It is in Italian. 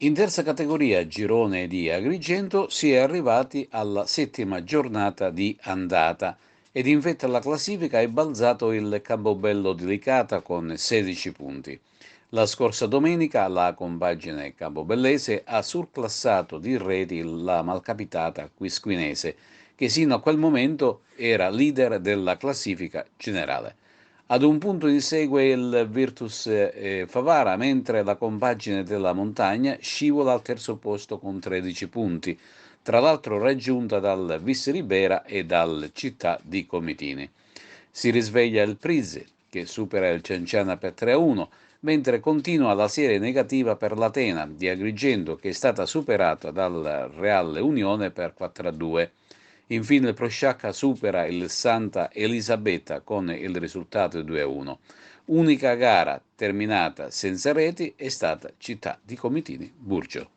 In terza categoria, girone di Agrigento, si è arrivati alla settima giornata di andata ed in vetta alla classifica è balzato il Campobello di Licata con 16 punti. La scorsa domenica la compagine campobellese ha surclassato di reti la malcapitata Quisquinese, che sino a quel momento era leader della classifica generale. Ad un punto insegue il Virtus Favara, mentre la compagine della montagna scivola al terzo posto con 13 punti, tra l'altro raggiunta dal Vis Ribera e dal Città di Comitini. Si risveglia il Prise, che supera il Cianciana per 3-1, mentre continua la serie negativa per l'Atena di Agrigento, che è stata superata dal Reale Unione per 4-2. Infine il Prosciacca supera il Santa Elisabetta con il risultato 2-1. Unica gara terminata senza reti è stata Città di Comitini Burgio.